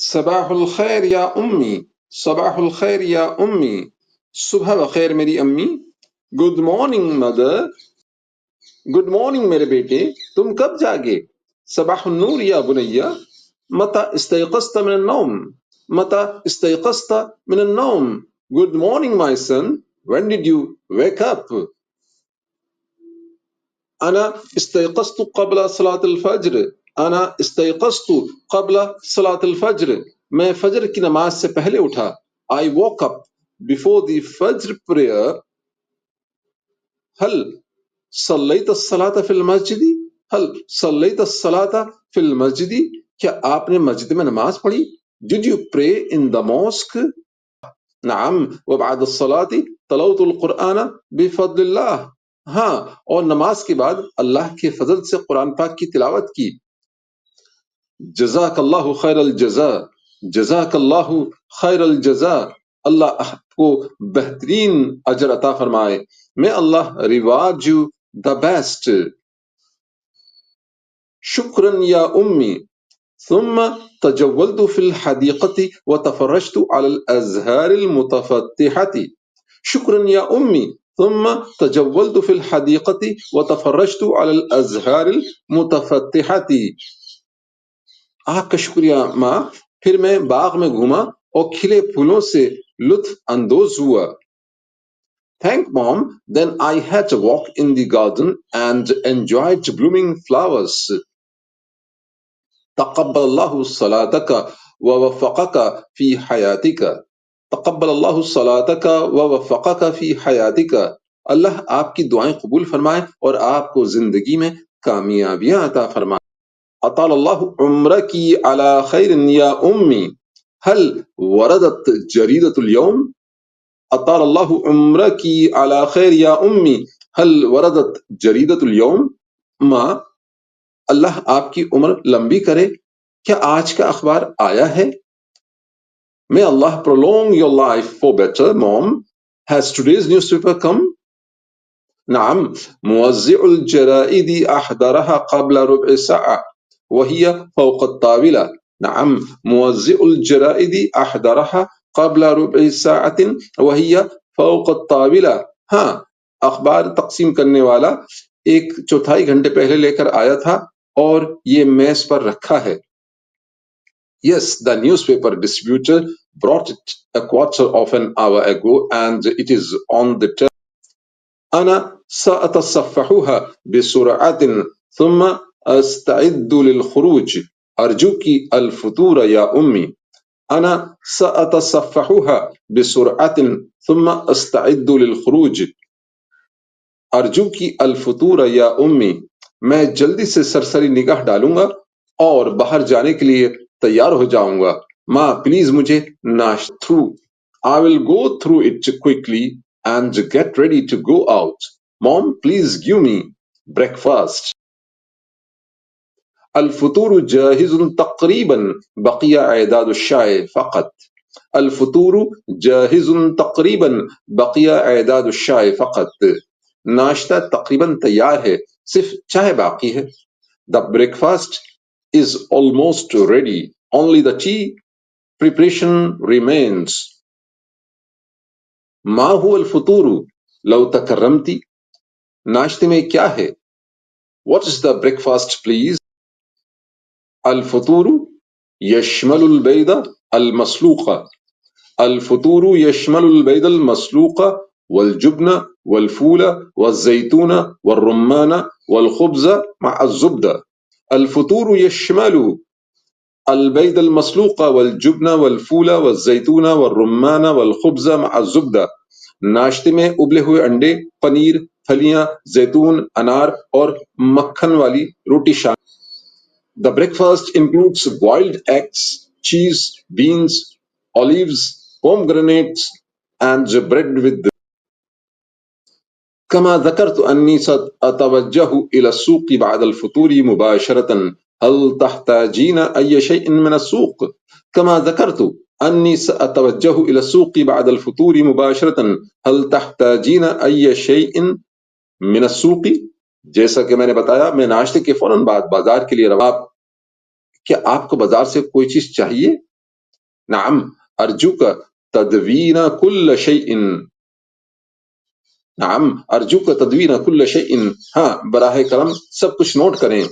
صباح الخیر یا امی، صباح الخیر یا امی، صبح بخیر میری امی. Good morning mother, good morning میرے بیٹے، تم کب جاگے؟ صباح النور یا بنیا، متى استيقظت من النوم؟ متى استيقظت من النوم؟ Good morning my son, when did you wake up? أنا استيقظت قبل صلاة الفجر، أنا استيقظت قبل صلاة الفجر، میں فجر کی نماز سے پہلے اٹھا. I woke up before the Fajr prayer. هل صلیت الصلاة فی المسجد؟ هل صلیت الصلاة فی المسجد؟ کیا آپ نے مسجد میں نماز پڑھی؟ Did you pray in the mosque? نعم وبعد الصلاة تلوت القرآن بفضل اللہ. ہاں، اور نماز کے بعد اللہ کے فضل سے قرآن پاک کی تلاوت کی. جزاک اللہ خیر الجزا، جزاک اللہ خیر الجزا، اللہ آپ کو بہترین اجر عطا فرمائے. May Allah reward you the best. شکرا یا امی، ثم تجولت في الحديقة وتفرجت على الأزهار المتفتحة. شكرا يا أمي، ثم تجولت في الحديقة وتفرجت على الأزهار المتفتحة. آپ کا شکریہ ماں، پھر میں باغ میں گھوما اور کھلے پھولوں سے لطف اندوز ہوا. Thank mom, then I had a walk in the garden and enjoyed blooming flowers. تقبل اللہ صلاتك ووفقك في حياتك. تقبل اللہ صلاتك ووفقك في حياتك. اللہ آپ کی دعائیں قبول فرمائے اور آپ کو زندگی میں کامیابیاں عطا فرمائے. اطال اللہ عمرك على خير یا امی، هل وردت جریدۃ اليوم؟ اطال اللہ عمرك على خير یا امی، هل وردت جریدۃ اليوم؟ ماں، اللہ آپ کی عمر لمبی کرے، کیا آج کا اخبار آیا ہے؟ May Allah prolong your life for better, mom. Has today's newspaper come? نعم، موزع الجرائد أحضرها قبل ربع ساعة وهي فوق الطاولة. نعم، موزع الجرائد أحضرها قبل ربع ساعة وهي فوق الطاولة. ہاں، اخبار تقسیم کرنے والا ایک چوتھائی گھنٹے پہلے لے کر آیا تھا اور یہ میز پر رکھا ہے. Yes, the newspaper distributor brought it a quarter of an hour ago and it is on the table. أنا سأتصفحها بسرعة ثم أستعد للخروج. أرجوك الفطور يا أمي. أنا سأتصفحها بسرعة ثم أستعد للخروج. أرجوك الفطور يا أمي. میں جلدی سے سرسری نگاہ ڈالوں گا اور باہر جانے کے لیے تیار ہو جاؤں گا. ماں پلیز مجھے ناشتہ through. I will go through it quickly and get ready to go out. Mom, please give me breakfast. الفطور جاهز تقريبا بقي إعداد الشاي فقط. الفطور جاهز تقريبا بقي إعداد الشاي فقط. ناشتہ تقریباً تیار ہے، صرف چائے باقی ہے. The breakfast is almost ready. Only the tea preparation remains. ما هو الفطور لو تکرمتی؟ ناشتے میں کیا ہے؟ What is the breakfast please? الفطور يشمل البيض المسلوق. الفطور يشمل البيض المسلوق والجبن والفول والزيتون والرمان والخبز مع الزبدة. الفطور يشمل البيض المسلوق والجبن والفول والزيتون والرمان والخبز مع الزبدة. ناشتے میں ابلے ہوئے انڈے، پنیر، پھلیاں، زیتون، انار اور مکھن والی روٹی شامل. The breakfast includes boiled eggs, cheese, beans, olives, pomegranates and bread with. كما ذكرت أني سأتوجه إلى السوق بعد الفطور مباشرة. هل تحتاجين أي شيء من السوق؟ كما ذكرت أني سأتوجه إلى السوق بعد الفطور مباشرة. هل تحتاجين أي شيء من السوق؟ جیسا کہ میں نے بتایا میں ناشتے کے فوراً بعد بازار کے لیے رواں. کیا آپ کو بازار سے کوئی چیز چاہیے؟ نعم أرجوك تدوين كل شيء. نعم أرجوك تدوين كل شيء. ہاں براہ کرم سب کچھ نوٹ کریں.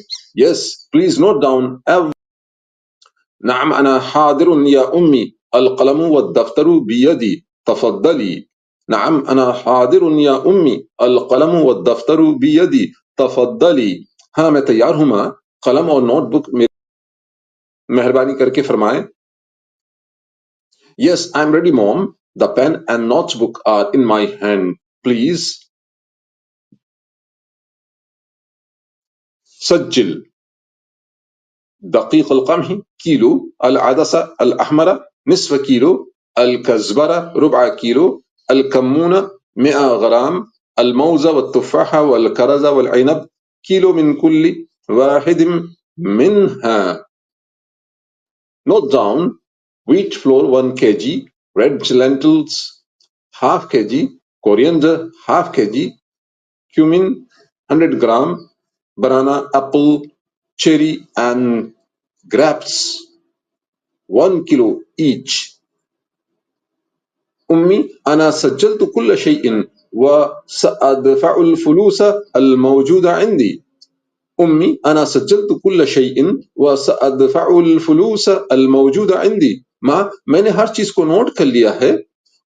Yes, please note down every. نعم أنا حاضر يا أمي القلم والدفتر بيدي تفضلي. نعم أنا حاضر يا أمي القلم والدفتر بيدي تفضلي. ہاں میں تیار ہوں ماں، قلم اور نوٹ بک مہربانی کر کے فرمائیں. Yes, I'm ready mom. The pen and notebook are in my hand. Please. سجل. دقيق القمح كيلو، العدسة الأحمر نصف كيلو، الكزبرة ربع كيلو، الكمون 100 غرام، الموز والتفاحة والكرز والعنب كيلو من كل واحد منها. Note down wheat flour 1 kg, red lentils half kg, coriander half kg, cumin 100 gram, banana, apple, cherry and grapes 1 kilo each. أمي أنا سجلت كل شيء وسأدفع الفلوس الموجودة عندي. أمي أنا سجلت كل شيء وسأدفع الفلوس الموجودة عندي. ماں میں نے ہر چیز کو نوٹ کر لیا ہے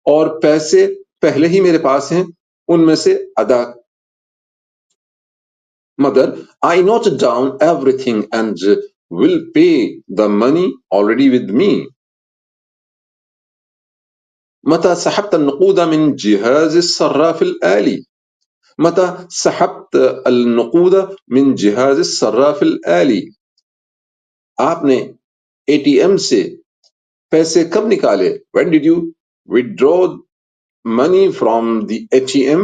اور پیسے پہلے ہی میرے پاس ہیں، ان میں سے ادا. Mother, I noted down everything and will pay the money already with me. متى سحبت النقود من جهاز الصراف الآلي؟ متى سحبت النقود من جهاز الصراف الآلي؟ آپ نے اے ٹی ایم سے پیسے کب نکالے؟ When did you withdraw money from the ATM?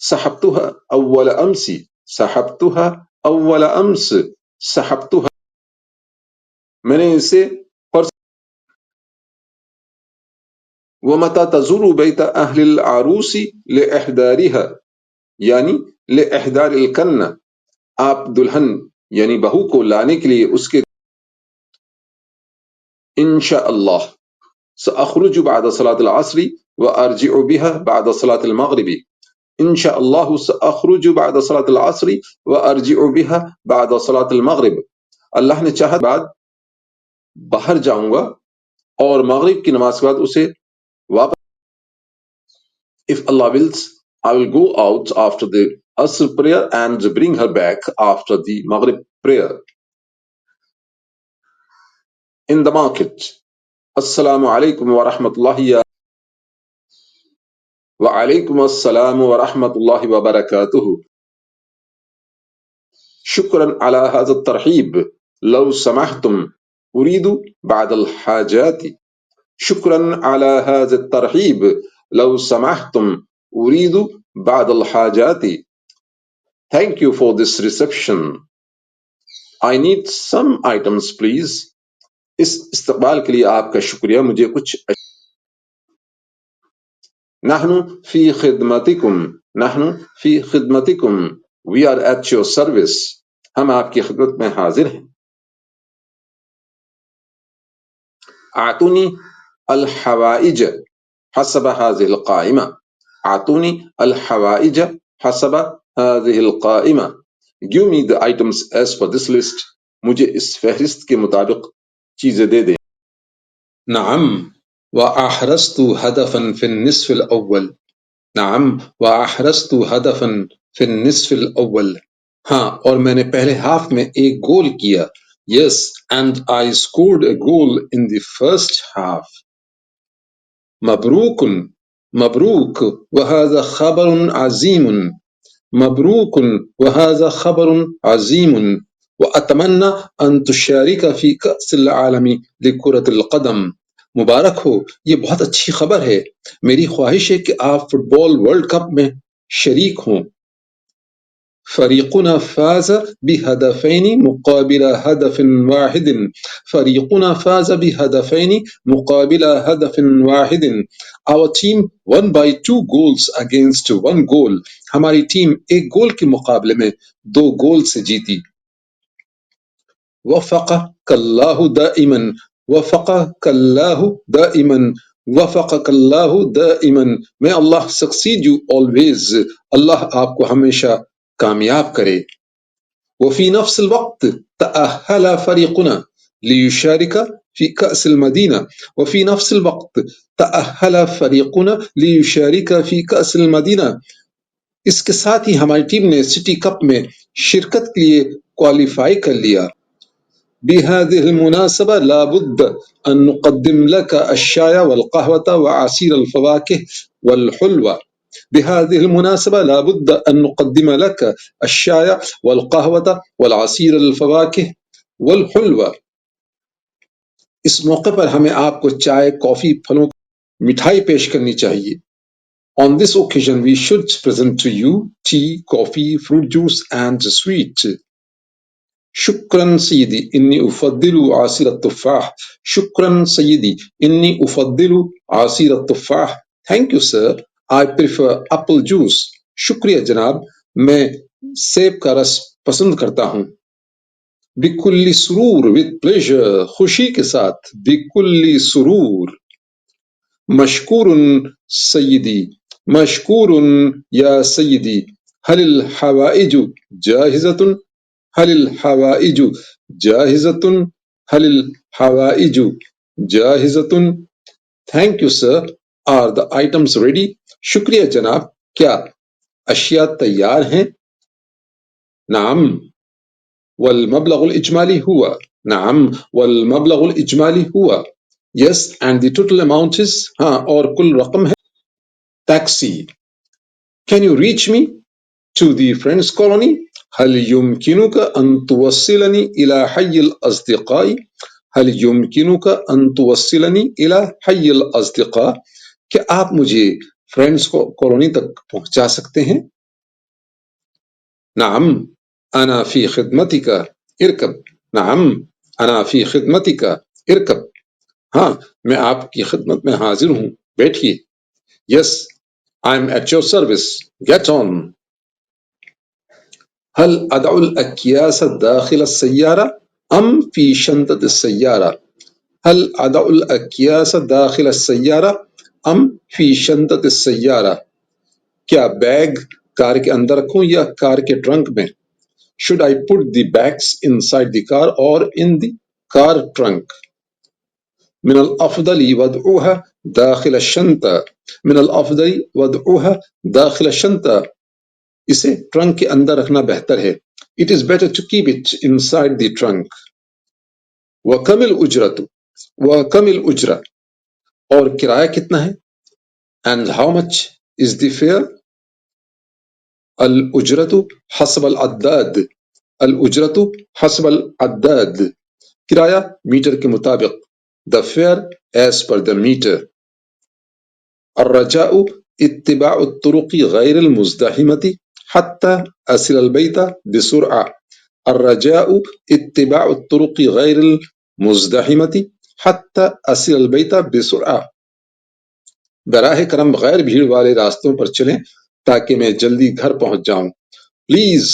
سحبتها أول أمس. سحبتها أول أمس. سحبتها میں نے اسے پرس. ومتى تزور بيت أهل العروس لإحضارها یعنی لإحضار الكنة، آپ دلہن یعنی بہو کو لانے کے لیے اس کے. انشاءاللہ سأخرج بعد صلاة العصر وأرجع بها بعد صلاة المغرب. انشاءاللہ سأخرج بعد صلاة العصر وأرجع بها بعد صلاة المغرب. اللہ نے چاہا بعد باہر جاؤں گا اور مغرب کی نماز کے بعد اسے واپس. If Allah wills, I will go out after the Asr prayer and bring her back after the Maghrib prayer. In the market. Assalamu alaikum wa rahmatullahi wa alaikum assalam wa rahmatullahi wa barakatuhu. شكرا على هذا الترحيب لو سمحتم أريد بعض الحاجات. شكرا على هذا الترحيب لو سمحتم أريد بعض الحاجات. Thank you for this reception. I need some items please. اس استقبال کے لیے آپ کا شکریہ، مجھے کچھ. نحن في خدمتكم. نحن في خدمتكم. We are at your service. ہم آپ کی خدمت میں حاضر ہیں. اعطوني الحوائج حسب هذه القائمة. اعطوني الحوائج حسب هذه القائمة. Give me the items as per this list. مجھے اس فہرست کے مطابق چیزیں دے دیں. نعم وأحرزت هدفا في النصف الأول. نعم وأحرزت هدفا في النصف الأول. ہاں اور میں نے پہلے ہاف میں ایک گول کیا. Yes, and I scored a goal in the first half. مبروك. مبروك وهذا خبر عظيم. مبروك وهذا خبر عظيم. وأتمنى أن تشارك في كأس العالم لكرة القدم. مبارک ہو، یہ بہت اچھی خبر ہے، میری خواہش ہے کہ آپ فٹ بال ورلڈ کپ میں شریک ہوں. فريقنا فاز بهدفين مقابل هدف واحد. فريقنا فاز بهدفين مقابل هدف واحد. Our team won by 2 goals against 1 goal. ہماری ٹیم ایک گول کے مقابلے میں 2 گول سے جیتی. وفقك الله دائما وفقك الله دائما وفقك الله دائما May Allah succeed you always. اللہ آپ کو ہمیشہ کامیاب کرے. وفي نفس الوقت تأهل فريقنا ليشارك في كأس المدينة. وفي نفس الوقت تأهل فريقنا ليشارك في كأس المدينة. اس کے ساتھ ہی ہماری ٹیم نے سٹی کپ میں شرکت کے لیے کوالیفائی کر لیا. بهذه المناسبة لا بد أن نقدم لك الشاي والقهوة وعصير الفواكه والحلوى. بهذه المناسبة لا بد أن نقدم لك الشاي والقهوة والعصير الفواكه والحلوى. اس موقع پر ہمیں آپ کو چائے، کافی، پھلوں، مٹھائی پیش کرنی چاہیے. On this occasion we should present to you tea, coffee, fruit juice and sweet. شكرا سيدي إني أفضل عصير التفاح. شكرا سيدي إني أفضل عصير التفاح. Thank you sir, I prefer apple juice. شکریہ جناب، میں سیب کا رس پسند کرتا ہوں. بكل سرور with pleasure، خوشی کے ساتھ. بكل سرور. مشکور سيدي مشکور يا سيدي. هل الحوائج جاهزة؟ هل الحوائج جاهزة؟ هل الحوائج جاهزة؟ Thank you sir, are the items ready؟ شکریہ جناب، کیا اشیاء تیار ہیں؟ نعم. والمبلغ الإجمالي هو. نعم والمبلغ الإجمالي هو. Yes and the total amount is. ہاں اور کل رقم ہے. Taxi. Can you reach me to the Friends Colony؟ هل يمكنك أن توصلني إلى حي الأصدقاء؟ هل يمكنك أن توصلني إلى حي الأصدقاء؟ کیا آپ مجھے فرینڈز کالونی تک پہنچا سکتے ہیں؟ نعم أنا في خدمتك اركب. نعم أنا في خدمتك اركب. ہاں میں آپ کی خدمت میں حاضر ہوں، بیٹھیے. Yes I'm at your service. Get on. هل أضع الأكياس داخل السيارة أم في شنطة السيارة؟ هل أضع الأكياس داخل السيارة أم في شنطة السيارة؟ کیا بیگ کار کے اندر رکھوں یا کار کے ٹرنک میں؟ Should I put the bags inside the car or in the car trunk؟ من الأفضل وضعها داخل الشنطة. من الأفضل وضعها داخل الشنطة. اسے ٹرنک کے اندر رکھنا بہتر ہے. It is better to keep it inside the trunk. وَكَمِ الْأُجْرَةُ؟ وَكَمِ الْأُجْرَةُ؟ اور کرایہ کتنا ہے؟ And how much is the fare؟ الْأُجْرَةُ حسب العداد. الْأُجْرَةُ حسب العداد. کرایہ میٹر کے مطابق. The fare as per the meter. الرجاء اتباع الطرق غير المزدحمة حتى أصل البيت بسرعة. الرجاء اتباع الطرق غير المزدحمة حتى أصل البيت بسرعة. براہ کرم غیر بھیڑ والے راستوں پر چلیں تاکہ میں جلدی گھر پہنچ جاؤں. Please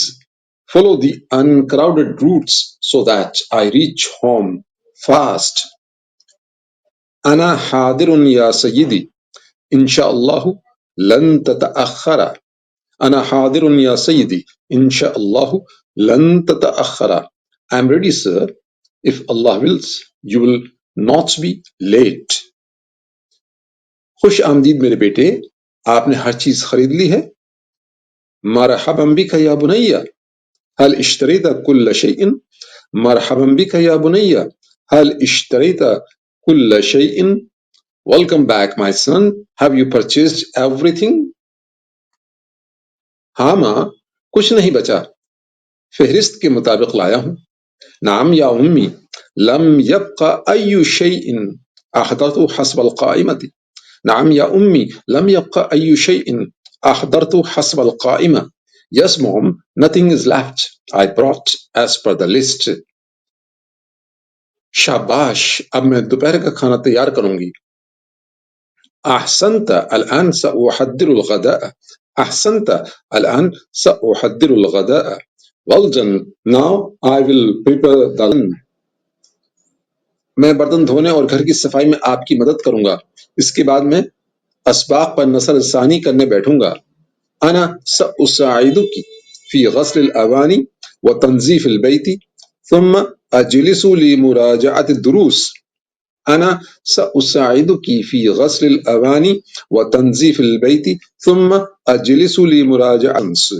follow the uncrowded routes so that I reach home fast. أنا حاضر يا سيدي إن شاء الله لن تتأخر. أنا حاضر يا سيدي إن شاء الله لن تتأخر. I'm ready sir, if Allah wills you will not be late. خوش آمدید میرے بیٹے، آپ نے ہر چیز خرید لی ہے؟ مرحبا بك يا بني هل اشتريت كل شيء؟ مرحبا بك يا بني هل اشتريت كل شيء؟ Welcome back my son, have you purchased everything؟ ہاں ماں، کچھ نہیں بچا، فہرست کے مطابق لایا ہوں. نعم یا امی لم يبق أي شيء أحضرته حسب القائمة. نعم یا امی لم يبق أي شيء أحضرته حسب القائمة. Yes mom, nothing is left, I brought as per the list. شاباش، اب میں دوپہر کا کھانا تیار کروں گی. أحسنت الآن سأحضر الغداء. أحسنت الآن سأحضر الغداء. Well done, now I will prepare the lunch. میں برتن دھونے اور گھر کی صفائی میں آپ کی مدد کروں گا، اس کے بعد میں اسباق پر نظر ثانی کرنے بیٹھوں گا۔ انا سأساعدك في غسل الاواني وتنظيف البيت ثم اجلس لمراجعة الدروس۔ انا سأساعدك في غسل الاواني وتنظيف البيت ثم اجلس لمراجعة الدروس۔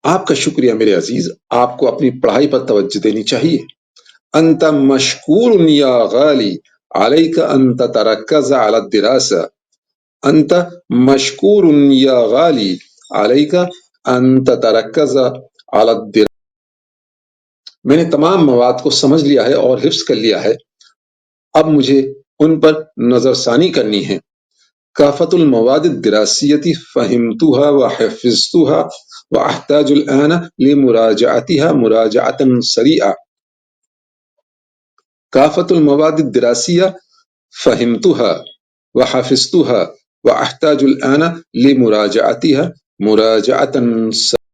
آپ کا شکریہ میرے عزیز، آپ کو اپنی پڑھائی پر توجہ دینی چاہیے۔ انت مشکور یا غالی علیک ان تترکز علی الدراسہ۔ انت مشکور یا غالی علیک ان تترکز علی الدراسہ۔ میں نے تمام مواد کو سمجھ لیا ہے اور حفظ کر لیا ہے، اب مجھے ان پر نظر ثانی کرنی ہے۔ کافت المواد الدراسیتی فہمتها وحفظتها واحتاج الآن لمراجعتها مراجعة سریعة۔ کافت المواد الدراسیہ فہمتها وحفظتها واحتاج الآن لمراجعتها مراجعة سریعة۔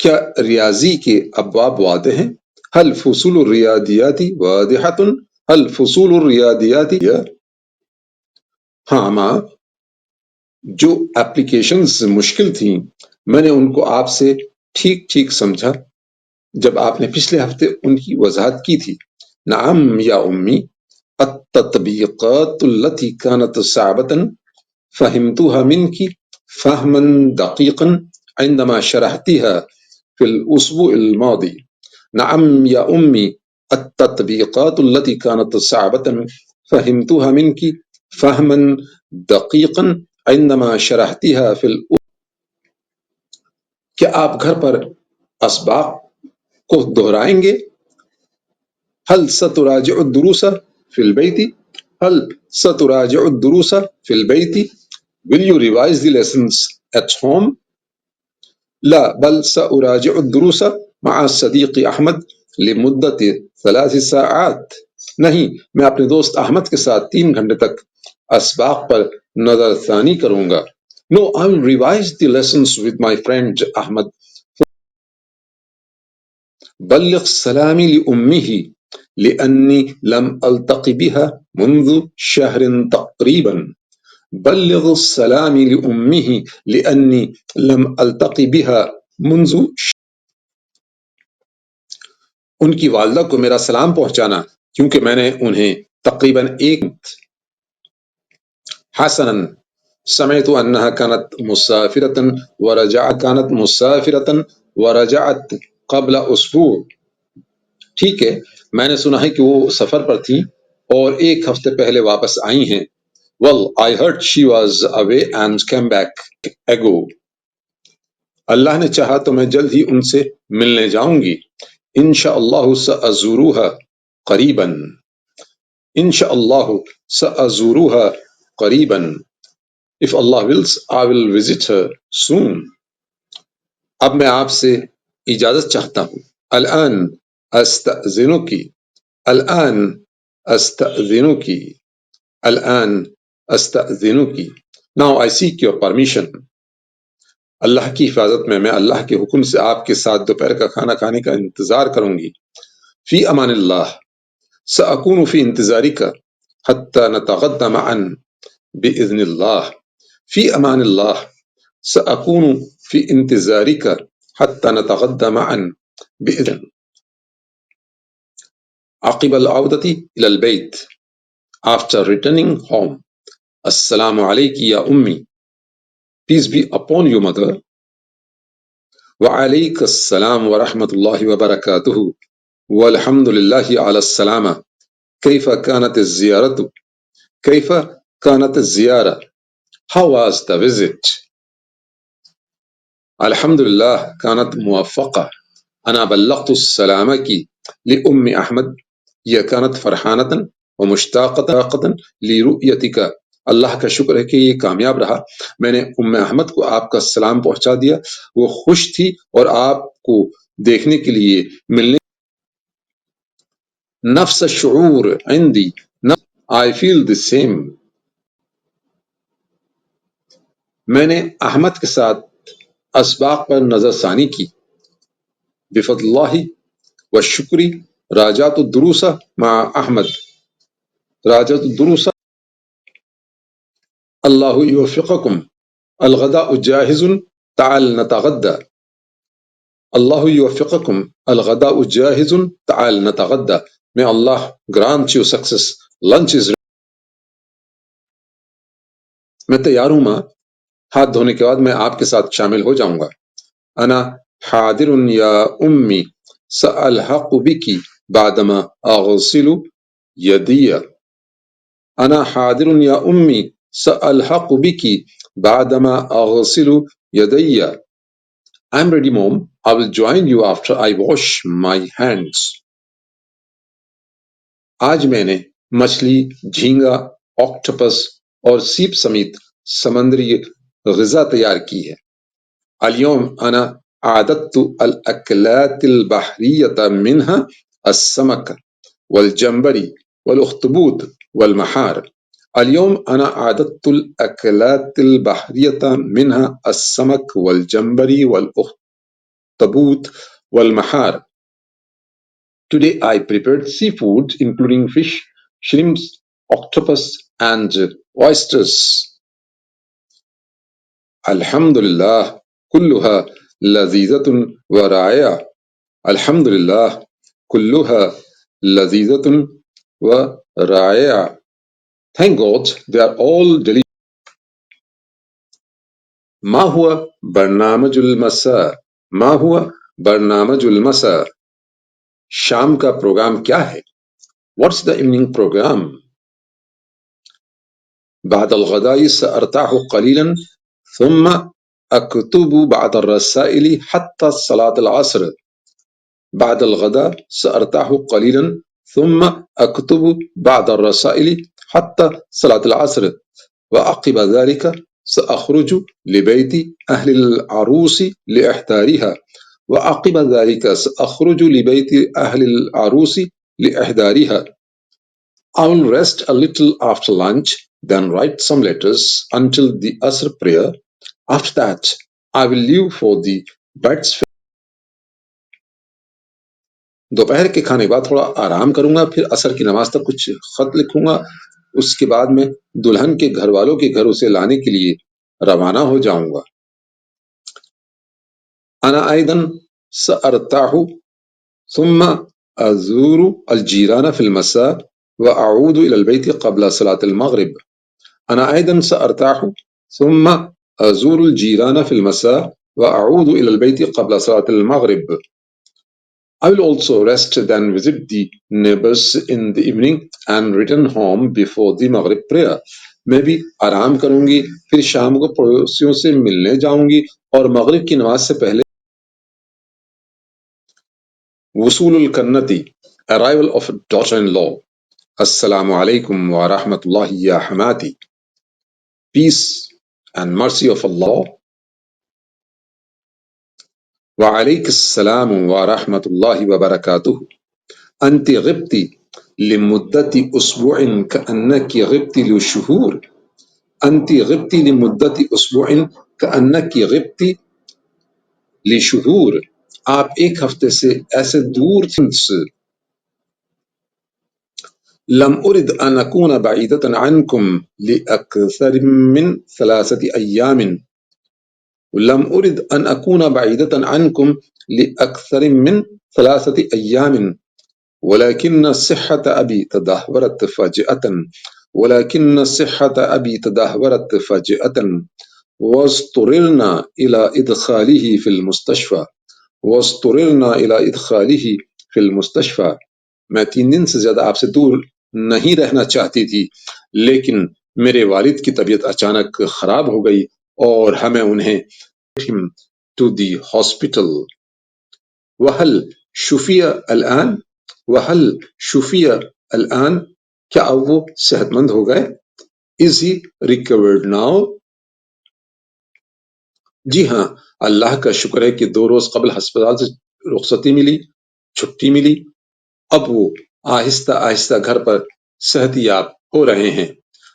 کیا ریاضی کے ابواب واضح ہیں؟ هل فصول الریاضیات واضحة؟ هل فصول الریاضیات؟ ہاں ماں، جو اپلیکیشنز مشکل تھیں میں نے ان کو آپ سے ٹھیک ٹھیک سمجھا جب آپ نے پچھلے ہفتے ان کی وضاحت کی تھی۔ نعم یا امی، التطبیقات التي كانت صعبة فهمتها منك فهما دقيقا عندما شرحتها في الأسبوع الماضي۔ نعم یا امی، التطبیقات التي كانت صعبة فهمتها منك فهما دقيقا عندما شرحتها في الأسبوع۔ کیا آپ گھر پر اسباق کو دہرائیں گے؟ هل ستراجع الدروس في البيت؟ هل ستراجع الدروس في البيت؟ Will you revise the lessons at home؟ لا، بل سأراجع الدروس مع صديقي أحمد لمدة 3 ساعات۔ نہیں، میں اپنے دوست احمد کے ساتھ 3 گھنٹے تک اسباق پر نظر ثانی کروں گا۔ No, I will revise the lessons with my friend Ahmad۔ بلغ سلامي لأمه لأني لم ألتق بها منذ شهر تقريبا۔ بلغ سلامي لأمه لأني لم ألتق بها منذ شهر۔ ان کی والدہ کو میرا سلام پہنچانا کیونکہ میں نے انہیں تقریباً ایک حسنا سمعت أنها كانت مسافرة ورجعت قبل أسبوع۔ ٹھیک ہے، میں نے سنا ہے کہ وہ سفر پر تھیں اور 1 ہفتے پہلے واپس آئی ہیں۔ Well, I heard she was away and came back ago۔ اللہ نے چاہا تو میں جلد ہی ان سے ملنے جاؤں گی۔ انشاءاللہ سأزورها قریبا۔ انشاءاللہ سأزورها قریبا۔ If Allah wills, I will visit her soon۔ اب میں آپ سے اجازت چاہتا ہوں۔ الآن استأذنک۔ الآن استأذنک۔ الآن استأذنک۔ Now I seek your permission۔ اللہ کی حفاظت میں اللہ کے حکم سے آپ کے ساتھ دوپہر کا کھانا کھانے کا انتظار کروں گی۔ فی امان اللہ۔ سأکون فی انتظارک حتی نتغدى معا بإذن اللہ۔ فی امان اللہ۔ سأکون فی انتظارک حتی نتغدى معا بإذن۔ عقب العودة إلى البيت، after returning home۔ السلام علیکی یا امی، peace be upon you mother۔ وعلیک السلام ورحمۃ اللہ وبرکاتہ۔ والحمد للہ علی السلامہ۔ کیف كانت الزیارت؟ کیف كانت الزیارہ؟ How was the visit؟ الحمد للہ كانت موفقہ۔ أنا بلغت السلامك لأم أحمد، هي كانت فرحانة ومشتاقة لرؤيتك۔ اللہ کا شکر ہے کہ یہ کامیاب رہا۔ میں نے ام احمد کو آپ کا سلام پہنچا دیا، وہ خوش تھی اور آپ کو دیکھنے کے لیے ملنے۔ نفس الشعور عندي، I feel the same۔ میں نے احمد کے ساتھ اسباق پر نظر ثانی کی۔ بفضل اللہ والشکر راجعت الدروس مع أحمد. راجعت الدروس. الله يوفقكم. الغداء جاهز. تعال نتغدى. الله يوفقكم. الغداء جاهز. تعال نتغدى. May Allah grant you success. Lunch is ready. میں تیار ہوں ماں. ہاتھ دھونے کے بعد میں آپ کے ساتھ شامل ہو جاؤں گا. انا حاضر یا امی سألحق بك بعدما اغسل يدي. انا حاضر یا امی سألحق بك بعدما اغسل يدي. I'm ready, mom. I will join you after I wash my hands. آج میں نے مچھلی، جھینگا، آکٹوپس اور سیپ سمیت سمندری غذا تیار کی ہے. اليوم أنا أعددت الأكلات البحرية منها السمك والجمبري والأخطبوط والمحار. اليوم أنا أعددت الأكلات البحرية منها السمك والجمبري والأخطبوط والمحار. Today I prepared seafood including fish, shrimps, octopus and oysters. الحمد لله كلها لذيذة ورائعة. الحمد لله كلها لذيذة ورائعة. Thank God they are all delicious. ما هو برنامج المساء؟ ما هو برنامج المساء؟ شام کا پروگرام کیا ہے؟ What's the evening program? بعد الغداء سأرتاح قليلا ثم أكتب بعض الرسائل حتى صلاة العصر. بعد الغداء سأرتاح قليلا ثم أكتب بعض الرسائل حتى صلاة العصر. وعقب ذلك سأخرج لبيت أهل العروس لإحضارها. وعقب ذلك سأخرج لبيت أهل العروس لإحضارها. I will rest a little after lunch, then write some letters until the Asr prayer. After that, I will leave for the bride's family. دوپہر کے کھانے کے بعد تھوڑا آرام کروں گا، پھر عصر کی نماز تک کچھ خط لکھوں گا. اس کے بعد میں دلہن کے گھر والوں کے گھر اسے لانے کے لیے روانہ ہو جاؤں گا. انا ايضا سأرتاح ثم ازور الجيران في المساء واعود الى البيت قبل صلاة المغرب. انا ايضا سأرتاح ثم ازور الجيران في المساء واعود الى البيت قبل صلاة المغرب. I will also rest, then visit the neighbors in the evening and return home before the Maghrib prayer. میں بھی آرام کروں گی، پھر شام کو پڑوسیوں سے ملنے جاؤں گی اور مغرب کی نماز سے پہلے. وصول الکنتی، arrival of daughter-in-law. السلام علیکم ورحمۃ اللہ یا حماتی. Peace and mercy of Allah. وعليك السلام ورحمة الله وبركاته. أنت غبت لمدة أسبوع كأنك غبت لشهور. أنت غبت لمدة أسبوع كأنك غبت لشهور. آپ ایک ہفتے سے ایسے دور تھے. لم أرد أن أكون بعيدة عنكم لأكثر من 3 أيام. لم أرد أن أكون بعيدة عنكم لأكثر من 3 أيام. ولكن صحة أبي تدهورت فجأة. ولكن صحة أبي تدهورت فجأة. واضطررنا إلى إدخاله في المستشفى. واضطررنا إلى إدخاله في المستشفى. میں 3 دن سے زیادہ آپ سے دور نہیں رہنا چاہتی تھی، لیکن میرے والد کی طبیعت اچانک خراب ہو گئی اور ہمیں انہیں to the hospital. وهل شفی الآن؟ وهل شفی الآن؟ کیا اب وہ صحت مند ہو گئے؟ Is he recovered now? جی ہاں، اللہ کا شکر ہے کہ 2 روز قبل ہسپتال سے رخصتی ملی، چھٹی ملی. اب وہ آہستہ آہستہ گھر پر صحت یاب ہو رہے ہیں.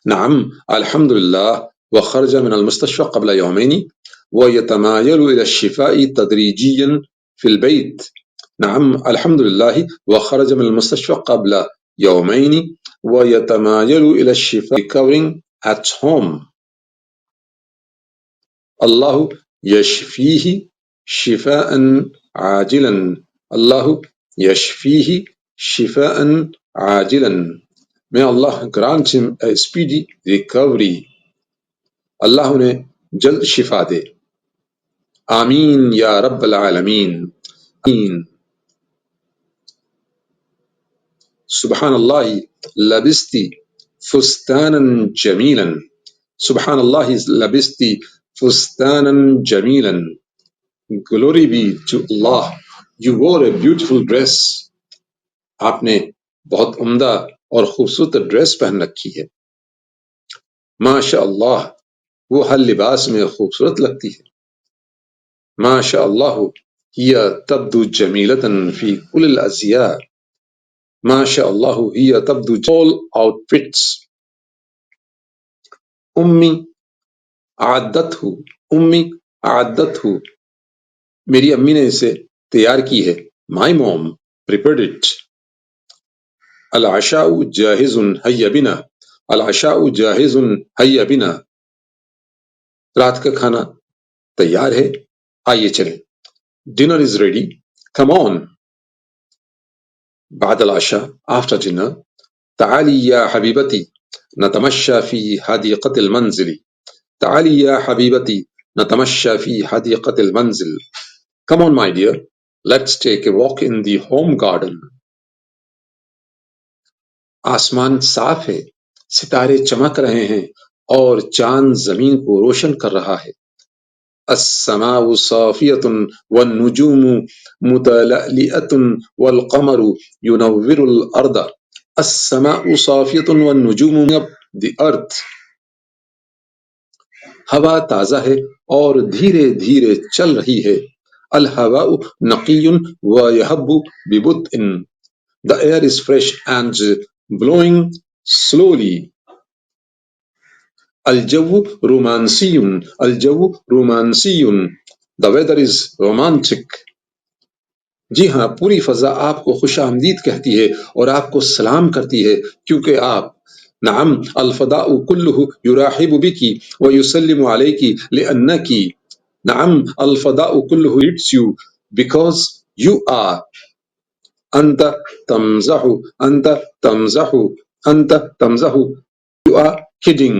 نعم الحمدللہ. وخرج من المستشفى قبل يومين ويتمايل إلى الشفاء تدريجيا في البيت. نعم الحمد لله وخرج من المستشفى قبل يومين ويتمايل إلى الشفاء recovering at home. الله يشفيه شفاء عاجلا. الله يشفيه شفاء عاجلا. May Allah grant him a speedy recovery. اللہ انہیں جلد شفا دے. آمین یا رب العالمین. آمین. سبحان اللہ لبستی فستانا جمیلا. سبحان اللہ لبستی فستانا Jamila. Glory be to Allah. You wore a beautiful dress. آپ نے بہت عمدہ اور خوبصورت ڈریس پہن رکھی ہے. ماشاء اللہ وہ ہر لباس میں خوبصورت لگتی ہے. ماشاء اللہ ہی تبدو جمیلتاً فی کل الازیاء. ماشاء اللہ ہی تبدو all outfits. امی عادت ہو. امی عادت ہو. میری امی نے اسے تیار کی ہے. My mom prepared it. العشاء جاہز ہیہ بنا. العشاء جاہز ہیہ بنا. رات کا کھانا تیار ہے آئیے چلیں. Dinner is ready. Come on. بعد العشاء after dinner. تعالي يا حبيبتي نتمشى في حديقة المنزل. تعالي يا حبيبتي نتمشى في Hadiqat المنزل. Come on my dear, let's take a walk in the home garden. آسمان صاف ہے. ستارے چمک رہے ہیں اور چاند زمین کو روشن کر رہا ہے. السماء صافية والنجوم متلألئة والقمر ينور الأرض. السماء صافية والنجوم the earth. ہوا تازہ ہے اور دھیرے دھیرے چل رہی ہے. الہواء Naqi ویہب ببطء. The air is fresh and blowing slowly. الجو رومانسی. الجو رومانسی. The weather is romantic. جی ہاں پوری فضا آپ کو خوش آمدید کہتی ہے اور آپ کو سلام کرتی ہے کیونکہ آپ نعم الفضاء كله يرحب بك ويسلم عليك لأنك نعم الفضاء كله greets you because you are. أنت تمزح. أنت تمزح. أنت تمزح. You are kidding.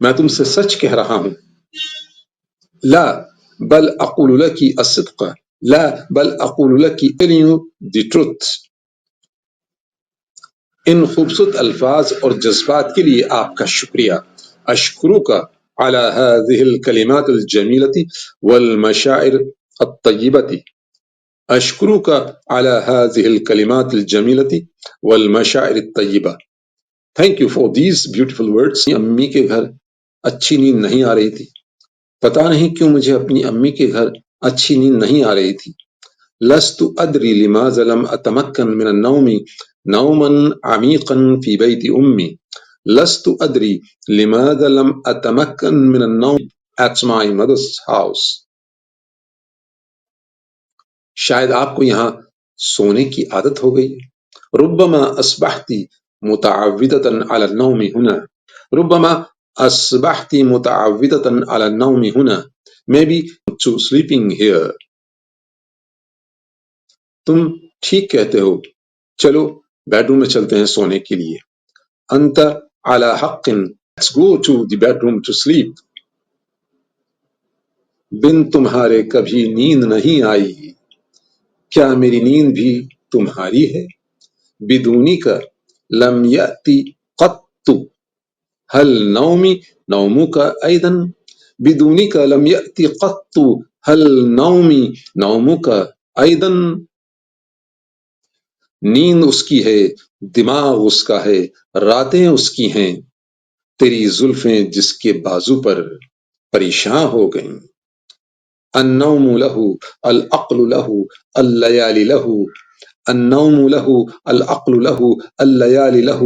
میں تم سے سچ کہہ رہا ہوں. لا بل اقول لك الصدق. لا بل اقول لك telling you the truth. ان خوبصورت الفاظ اور جذبات کے لیے آپ کا شکریہ. اشکرک على هذه الكلمات الجميلة والمشاعر الطيبة. اشکرک على هذه الكلمات الجميلة والمشاعر الطيبة. Thank you for these beautiful words. امی کے گھر اچھی نیند نہیں آ رہی تھی. پتا نہیں کیوں مجھے اپنی امی کے گھر اچھی نیند نہیں آ رہی تھی. لست ادری لماذا لم اتمکن من النوم نوما عمیقا فی بیت امی. لست ادری لماذا لم اتمکن من النوم at my mother's house. شاید آپ کو یہاں سونے کی عادت ہو گئی. ربما اصبحت متعودة على النوم هنا. ربما اصبحت متعودة على النوم هنا. Maybe to sleeping here. تم ٹھیک کہتے ہو. چلو بیڈ روم میں چلتے ہیں سونے کے لیے. انت علی حق. Let's go to the bedroom to sleep. بن تمہارے کبھی نیند نہیں آئی. کیا میری نیند بھی تمہاری ہے. بدونی کا لم یأتی قط. هل نومی نومک ایضا. بدونی کا لم یأتی قط. هل نومی نومک ایضا. نیند اس کی ہے دماغ اس کا ہے راتیں اس کی ہیں. تیری زلفیں جس کے بازو پر پریشاں ہو گئیں. النوم له العقل له اللیال له. النوم له العقل له اللیال له.